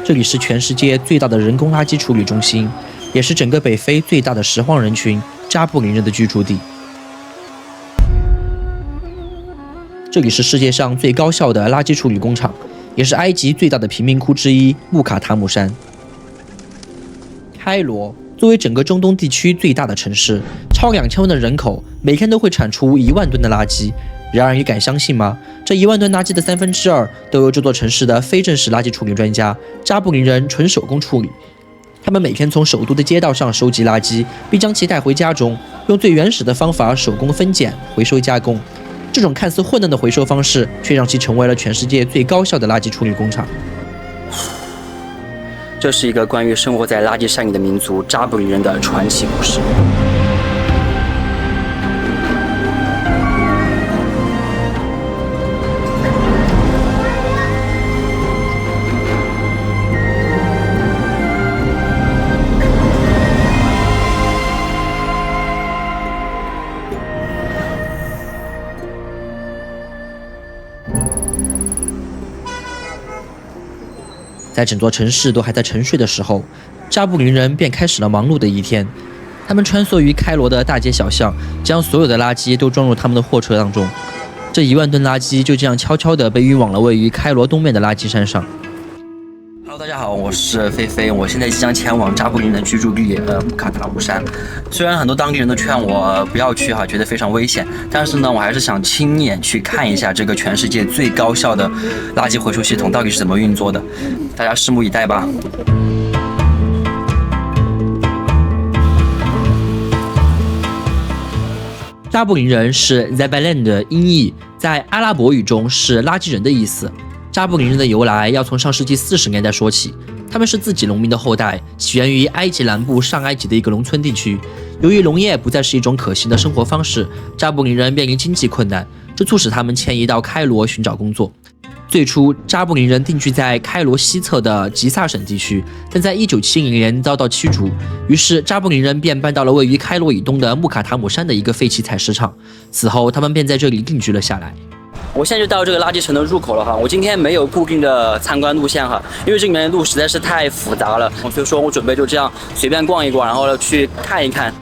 这里是全世界最大的人工垃圾处理中心，也是整个北非最大的拾荒人群扎布林人的居住地。这里是世界上最高效的垃圾处理工厂，也是埃及最大的贫民窟之一穆卡塔姆山。开罗作为整个中东地区最大的城市，超2000万的人口，每天都会产出1万吨的垃圾。然而，你敢相信吗？这1万吨垃圾的2/3都由这座城市的非正式垃圾处理专家扎布林人纯手工处理。他们每天从首都的街道上收集垃圾，并将其带回家中，用最原始的方法手工分拣、回收加工。这种看似混乱的回收方式，却让其成为了全世界最高效的垃圾处理工厂。这是一个关于生活在垃圾山里的民族扎布林人的传奇故事。在整座城市都还在沉睡的时候，扎布林人便开始了忙碌的一天。他们穿梭于开罗的大街小巷，将所有的垃圾都装入他们的货车当中。这1万吨垃圾就这样悄悄地被运往了位于开罗东面的垃圾山上。Hello， 大家好，我是菲菲，我现在即将前往扎布林人居住地穆卡塔姆山。虽然很多当地人都劝我不要去觉得非常危险，但是呢，我还是想亲眼去看一下这个全世界最高效的垃圾回收系统到底是怎么运作的。大家拭目以待吧。扎布林人是 Zebalan 的音译，在阿拉伯语中是垃圾人的意思。扎布林人的由来要从上世纪40年代说起，他们是自给农民的后代，起源于埃及南部上埃及的一个农村地区。由于农业不再是一种可行的生活方式，扎布林人面临经济困难，这促使他们迁移到开罗寻找工作。最初，扎布林人定居在开罗西侧的吉萨省地区，但在1970年遭到驱逐，于是扎布林人便搬到了位于开罗以东的穆卡塔姆山的一个废弃采石场。此后，他们便在这里定居了下来。我现在就到这个垃圾城的入口了我今天没有固定的参观路线因为这里面的路实在是太复杂了，所以说我准备就这样随便逛一逛，然后去看一看。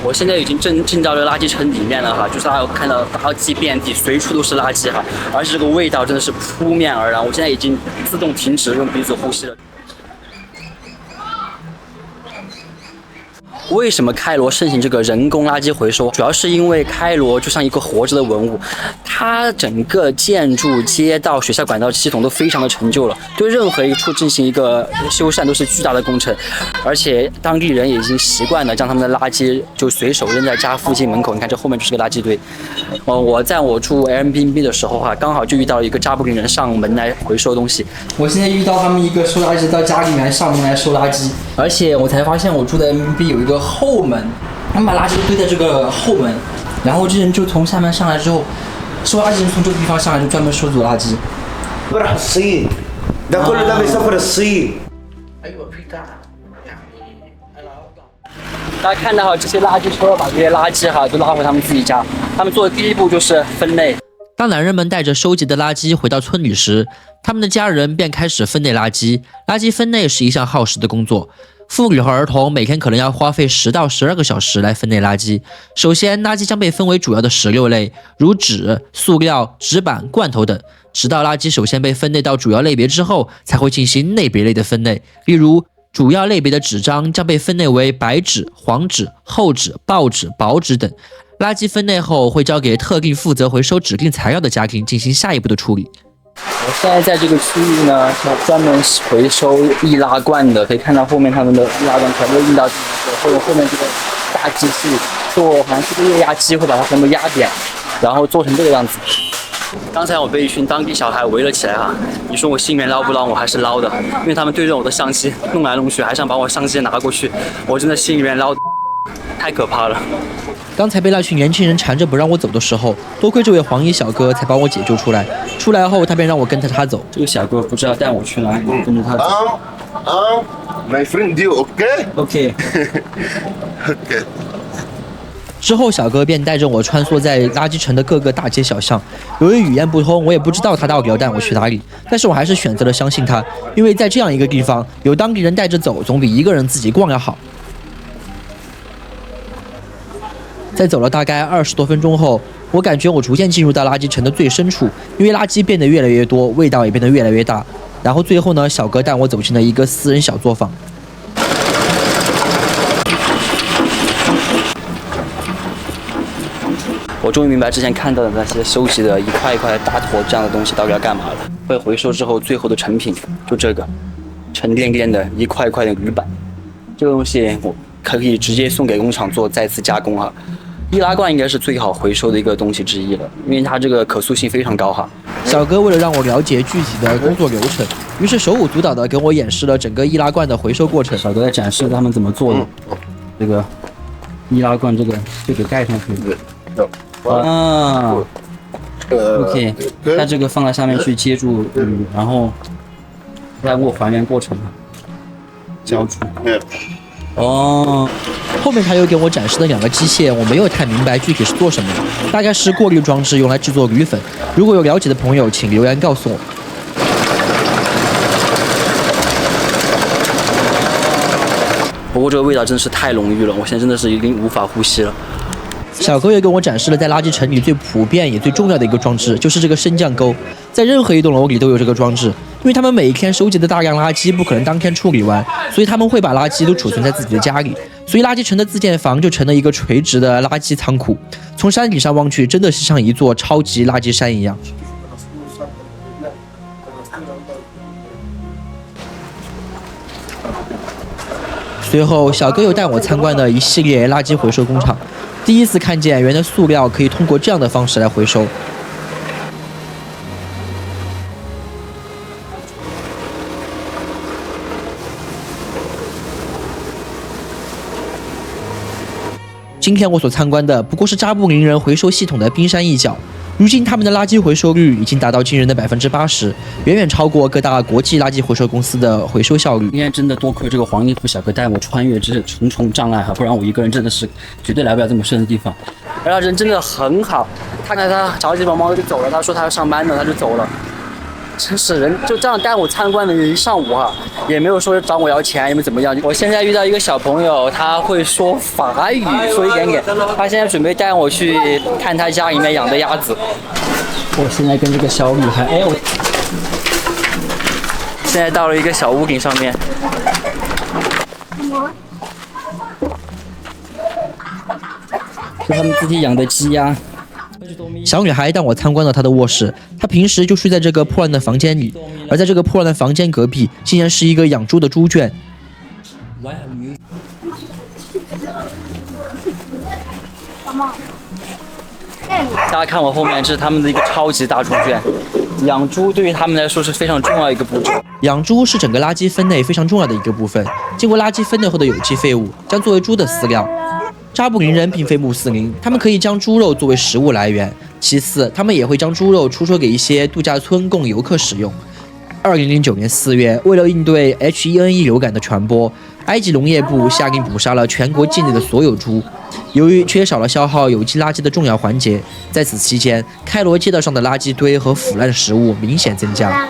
我现在已经进到这个垃圾城里面了就是大家看到垃圾遍地，随处都是垃圾而且这个味道真的是扑面而来。我现在已经自动停止用鼻子呼吸了。为什么开罗盛行这个人工垃圾回收？主要是因为开罗就像一个活着的文物，它整个建筑、街道、水下管道系统都非常的陈旧了，对任何一处进行一个修缮都是巨大的工程，而且当地人也已经习惯了将他们的垃圾就随手扔在家附近门口。你看这后面就是个垃圾堆。我在我住 Airbnb 的时候刚好就遇到了一个扎布林人上门来回收东西。我现在遇到他们一个收垃圾到家里面上门来收垃圾，而且我才发现我住的 Airbnb 有一个后门，他们把垃圾都堆在这个后门，然后这人就从下面上来之后，收垃圾人从这个地方上来就专门收走垃圾。大家看到这些垃圾车把这些垃圾都拉回他们自己家，他们做的第一步就是分类。当男人们带着收集的垃圾回到村里时，他们的家人便开始分类垃圾。垃圾分类是一项耗时的工作，妇女和儿童每天可能要花费10到12个小时来分类垃圾。首先，垃圾将被分为主要的16类，如纸、塑料、纸板、罐头等。直到垃圾首先被分类到主要类别之后，才会进行类别类的分类。例如，主要类别的纸张将被分类为白纸、黄纸、厚纸、报纸、薄纸等。垃圾分类后会交给特定负责回收指定材料的家庭进行下一步的处理。我现在在这个区域呢，是专门回收易拉罐的，可以看到后面他们的易拉罐全部运到这个后面这个大机器做，好像是个液压机会把它全部压扁，然后做成这个样子。刚才我被一群当地小孩围了起来你说我心里面捞不捞？我还是捞的，因为他们对着我的相机弄来弄去，还想把我相机拿过去，我真的心里面捞，太可怕了。刚才被那群年轻人缠着不让我走的时候，多亏这位黄衣小哥才把我解救出来。出来后，他便让我跟着他走。这个小哥不知道带我去哪里，跟着他走。My friend, you okay? Okay. Okay. 之后，小哥便带着我穿梭在垃圾城的各个大街小巷。由于语言不通，我也不知道他到底要带我去哪里，但是我还是选择了相信他，因为在这样一个地方，有当地人带着走，总比一个人自己逛要好。在走了大概20多分钟后，我感觉我逐渐进入到垃圾城的最深处，因为垃圾变得越来越多，味道也变得越来越大。然后最后呢，小哥带我走进了一个私人小作坊。我终于明白之前看到的那些收集的一块一块大坨这样的东西到底要干嘛了。被回收之后，最后的成品就这个沉甸甸的一块一块的铝板，这个东西我可以直接送给工厂做再次加工哈。易拉罐应该是最好回收的一个东西之一了，因为它这个可塑性非常高哈。小哥为了让我了解具体的工作流程，于是手舞足蹈地给我演示了整个易拉罐的回收过程。小哥在展示他们怎么做的这个易拉罐，这个盖上去。啊 ，OK， 它这个放在上面去接住然后再给我还原过程，浇筑。哦，后面他又给我展示了2个机械，我没有太明白具体是做什么的，大概是过滤装置，用来制作铝粉。如果有了解的朋友，请留言告诉我。不过这个味道真的是太浓郁了，我现在真的是已经无法呼吸了。小哥也给我展示了在垃圾城里最普遍也最重要的一个装置，就是这个升降钩。在任何一栋楼里都有这个装置，因为他们每一天收集的大量垃圾不可能当天处理完，所以他们会把垃圾都储存在自己的家里。所以垃圾城的自建房就成了一个垂直的垃圾仓库，从山顶上望去，真的是像一座超级垃圾山一样。随后，小哥又带我参观了一系列垃圾回收工厂。第一次看见原来塑料可以通过这样的方式来回收。今天我所参观的不过是扎布林人回收系统的冰山一角。如今他们的垃圾回收率已经达到惊人的80%，远远超过各大国际垃圾回收公司的回收效率。今天真的多亏这个黄衣服小哥带我穿越这重重障碍哈，不然我一个人真的是绝对来不了这么深的地方。而且人真的很好，他着急忙忙的就走了，他说他要上班呢，他就走了。真是人就这样带我参观了一上午哈，也没有说找我要钱，也没怎么样。我现在遇到一个小朋友，他会说法语，说一点点。他现在准备带我去看他家里面养的鸭子。我现在跟这个小女孩，我现在到了一个小屋顶上面。是他们自己养的鸡鸭。小女孩带我参观了她的卧室，她平时就睡在这个破烂的房间里，而在这个破烂的房间隔壁，竟然是一个养猪的猪圈。大家看我后面，这是他们的一个超级大猪圈。养猪对于他们来说是非常重要的一个步骤。养猪是整个垃圾分类非常重要的一个部分，经过垃圾分类后的有机废物将作为猪的饲料。扎布林人并非穆斯林，他们可以将猪肉作为食物来源。其次，他们也会将猪肉出售给一些度假村供游客使用。2009年4月，为了应对 H1N1 流感的传播，埃及农业部下令捕杀了全国境内的所有猪。由于缺少了消耗有机垃圾的重要环节，在此期间，开罗街道上的垃圾堆和腐烂食物明显增加。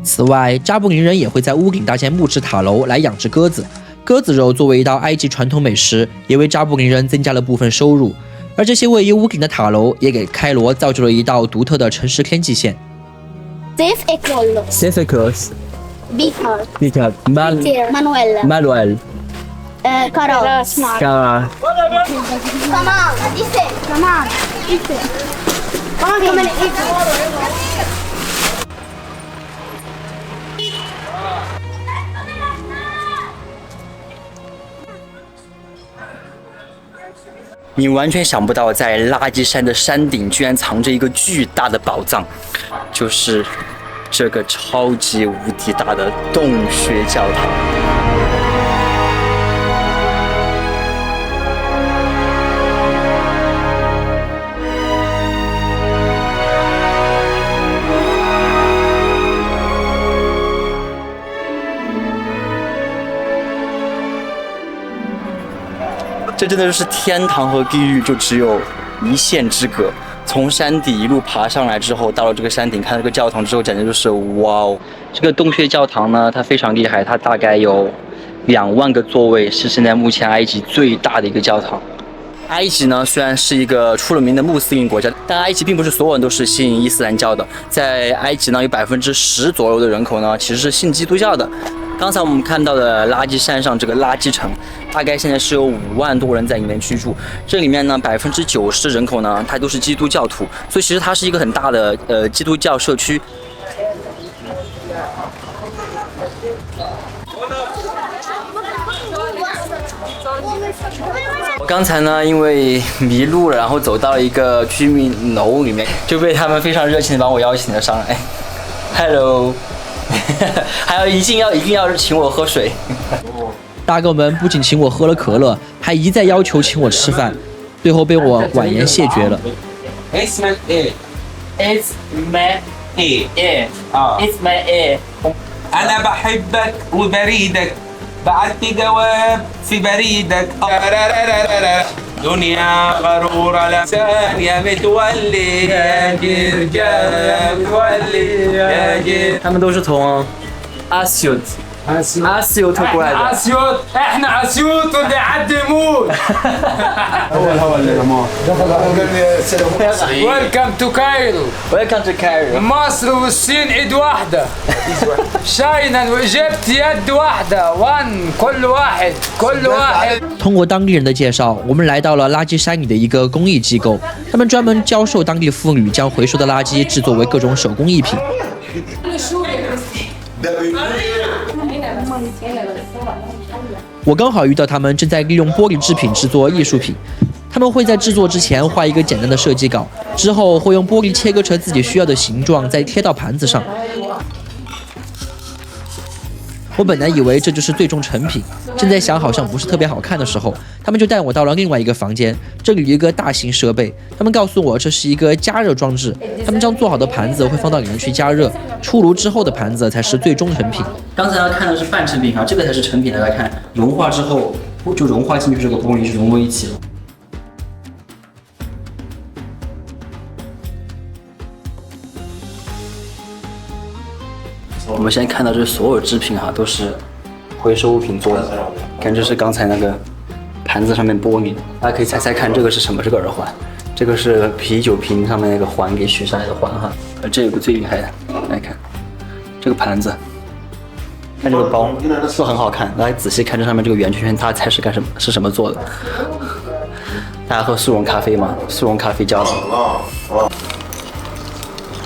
此外，扎布林人也会在屋顶搭建木质塔楼来养殖鸽子。鸽子肉作为一道埃及传统美食，也为扎布林人增加了部分收入。而这些位于屋顶的塔楼，也给开罗造就了一道独特的城市天际线。Seis ecos. Bihar. Bihar. Manuel. Manuel. Karas. Cara. Come on. Dice. Come on. Dice. Come on. 你完全想不到，在垃圾山的山顶居然藏着一个巨大的宝藏，就是这个超级无敌大的洞穴教堂。这真的就是天堂和地狱就只有一线之隔。从山底一路爬上来之后，到了这个山顶，看到这个教堂之后，简直就是哇哦！这个洞穴教堂呢，它非常厉害，它大概有2万个座位，是现在目前埃及最大的一个教堂。埃及呢，虽然是一个出了名的穆斯林国家，但埃及并不是所有人都是信伊斯兰教的。在埃及呢，有10%左右的人口呢，其实是信基督教的。刚才我们看到的垃圾山上这个垃圾城，大概现在是有5万多人在里面居住。这里面呢，90%人口呢，它都是基督教徒，所以其实它是一个很大的基督教社区。我刚才呢，因为迷路了，然后走到了一个居民楼里面，就被他们非常热情的把我邀请了上来。Hello。还要一定要请我喝水。大哥们不仅请我喝了可乐，还一再要求请我吃饭，最后被我婉言谢绝了。اسمك ايه؟ اسمه ايه؟ اسمه ايه؟ انا بحبك وبريدك بعت جواب في بريدك دنيا غرورة لا ثانية متولي يا جرجال متولي يا جرجال 他们都是从阿西尤特过来的。اسيوط احنا اسيوط واللي يعدي يموت هو اللي رماه ويلكم تو كايرو Welcome to Cairo. مصر والصين ايد واحدة شاينا وايجيبت يد واحدة كل واحد通过当地人的介绍，我们来到了垃圾山里的一个公益机构，他们专门教授当地妇女将回收的垃圾制作为各种手工艺品。我刚好遇到他们正在利用玻璃制品制作艺术品，他们会在制作之前画一个简单的设计稿，之后会用玻璃切割成自己需要的形状，再贴到盘子上。我本来以为这就是最终成品，正在想好像不是特别好看的时候，他们就带我到了另外一个房间，这里有一个大型设备，他们告诉我这是一个加热装置，他们将做好的盘子会放到里面去加热，出炉之后的盘子才是最终成品。刚才要看的是半成品啊，这个才是成品。大家看，融化之后就融化进去，这个玻璃就融为一体了。我们现在看到这所有制品哈，都是回收物品做的。看，这是刚才那个盘子上面玻璃，大家可以猜猜看，这个是什么？这个耳环，这个是啤酒瓶上面那个环给取下来的环哈。这有个最厉害的，来看这个盘子，看这个包都很好看。大家仔细看这上面这个圆圈圈，它猜是干什么？是什么做的？大家喝速溶咖啡吗？速溶咖啡浇的。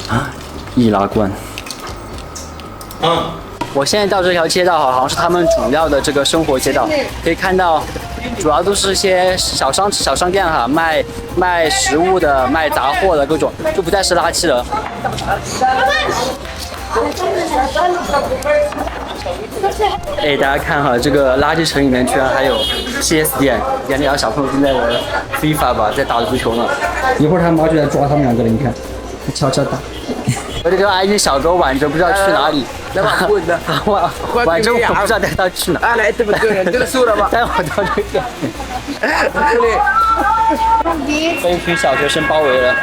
啊，易拉罐。我现在到这条街道好像是他们主要的这个生活街道，可以看到，主要都是一些小商店哈，卖食物的、卖杂货的各种，就不再是垃圾了。哎，大家看哈，这个垃圾城里面居然还有 PS 店，眼里有小朋友正在玩 FIFA 吧，在打足球呢。一会儿他妈就来抓他们2个了，你看，悄悄打。我这个埃及小狗挽着不知道去哪里，挽着我不知道带它去哪。带我到这个。被一群小学生包围了。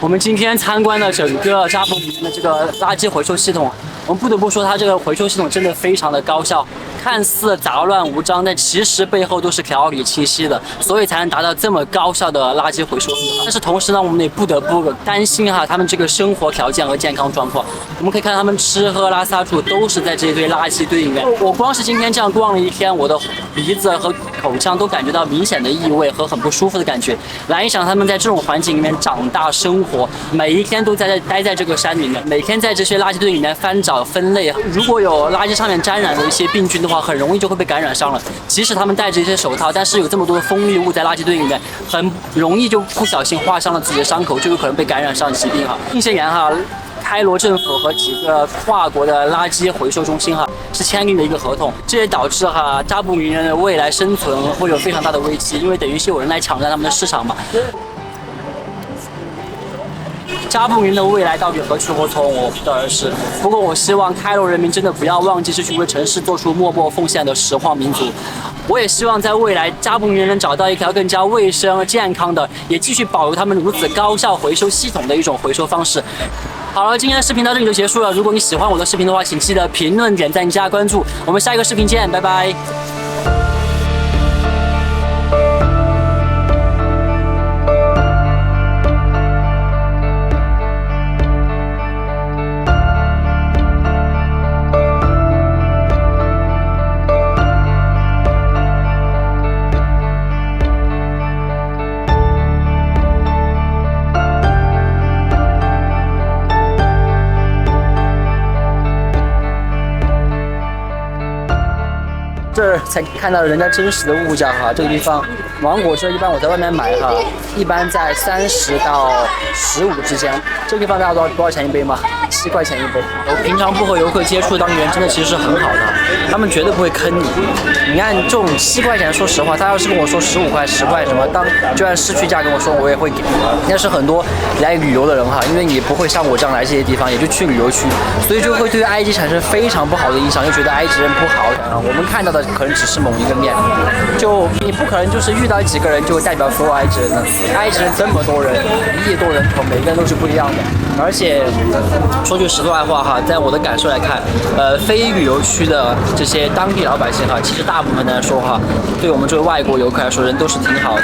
我们今天参观了整个扎布里面的这个垃圾回收系统，我们不得不说，它这个回收系统真的非常的高效。看似杂乱无章，但其实背后都是条理清晰的，所以才能达到这么高效的垃圾回收。但是同时呢，我们也不得不担心哈，他们这个生活条件和健康状况。我们可以看到，他们吃喝拉撒住都是在这一堆垃圾堆里面。我光是今天这样逛了一天，我的鼻子和口腔都感觉到明显的异味和很不舒服的感觉。难以想他们在这种环境里面长大生活，每一天都待在这个山里面，每天在这些垃圾堆里面翻找分类。如果有垃圾上面沾染的一些病菌的话，很容易就会被感染上了。即使他们戴着一些手套，但是有这么多的锋利物在垃圾堆里面，很容易就不小心划伤了自己的伤口，就有可能被感染上疾病哈。近些年哈，开罗政府和几个跨国的垃圾回收中心哈是签订了一个合同，这也导致哈扎布云人的未来生存会有非常大的危机，因为等于是有人来抢占他们的市场嘛。扎布云的未来到底何去何从，我不得而知。不过我希望开罗人民真的不要忘记这群为城市做出默默奉献的拾荒民族。我也希望在未来扎布云能找到一条更加卫生、健康的，也继续保留他们如此高效回收系统的一种回收方式。好了，今天的视频到这里就结束了。如果你喜欢我的视频的话，请记得评论、点赞、加关注。我们下一个视频见，拜拜。这儿才看到人家真实的物价哈，这个地方芒果汁一般我在外面买哈，一般在30到15之间。这个地方大家知道多少钱一杯吗？7块钱一杯。我平常不和游客接触的当地人真的其实是很好的，他们绝对不会坑你。你看这种7块钱，说实话，他要是跟我说15块、10块什么，就按市区价跟我说，我也会给。但是很多来旅游的人哈，因为你不会像我这样来这些地方，也就去旅游区，所以就会对埃及产生非常不好的印象，就觉得埃及人不好。我们看到的可能只是某一个面，就你不可能就是遇到几个人就代表所有埃及人的。埃及人这么多人，1亿多人口，每个人都是不一样的。而且说句实在话哈，在我的感受来看，非旅游区的这些当地老百姓哈，其实大部分来说哈，对我们作为外国游客来说，人都是挺好的。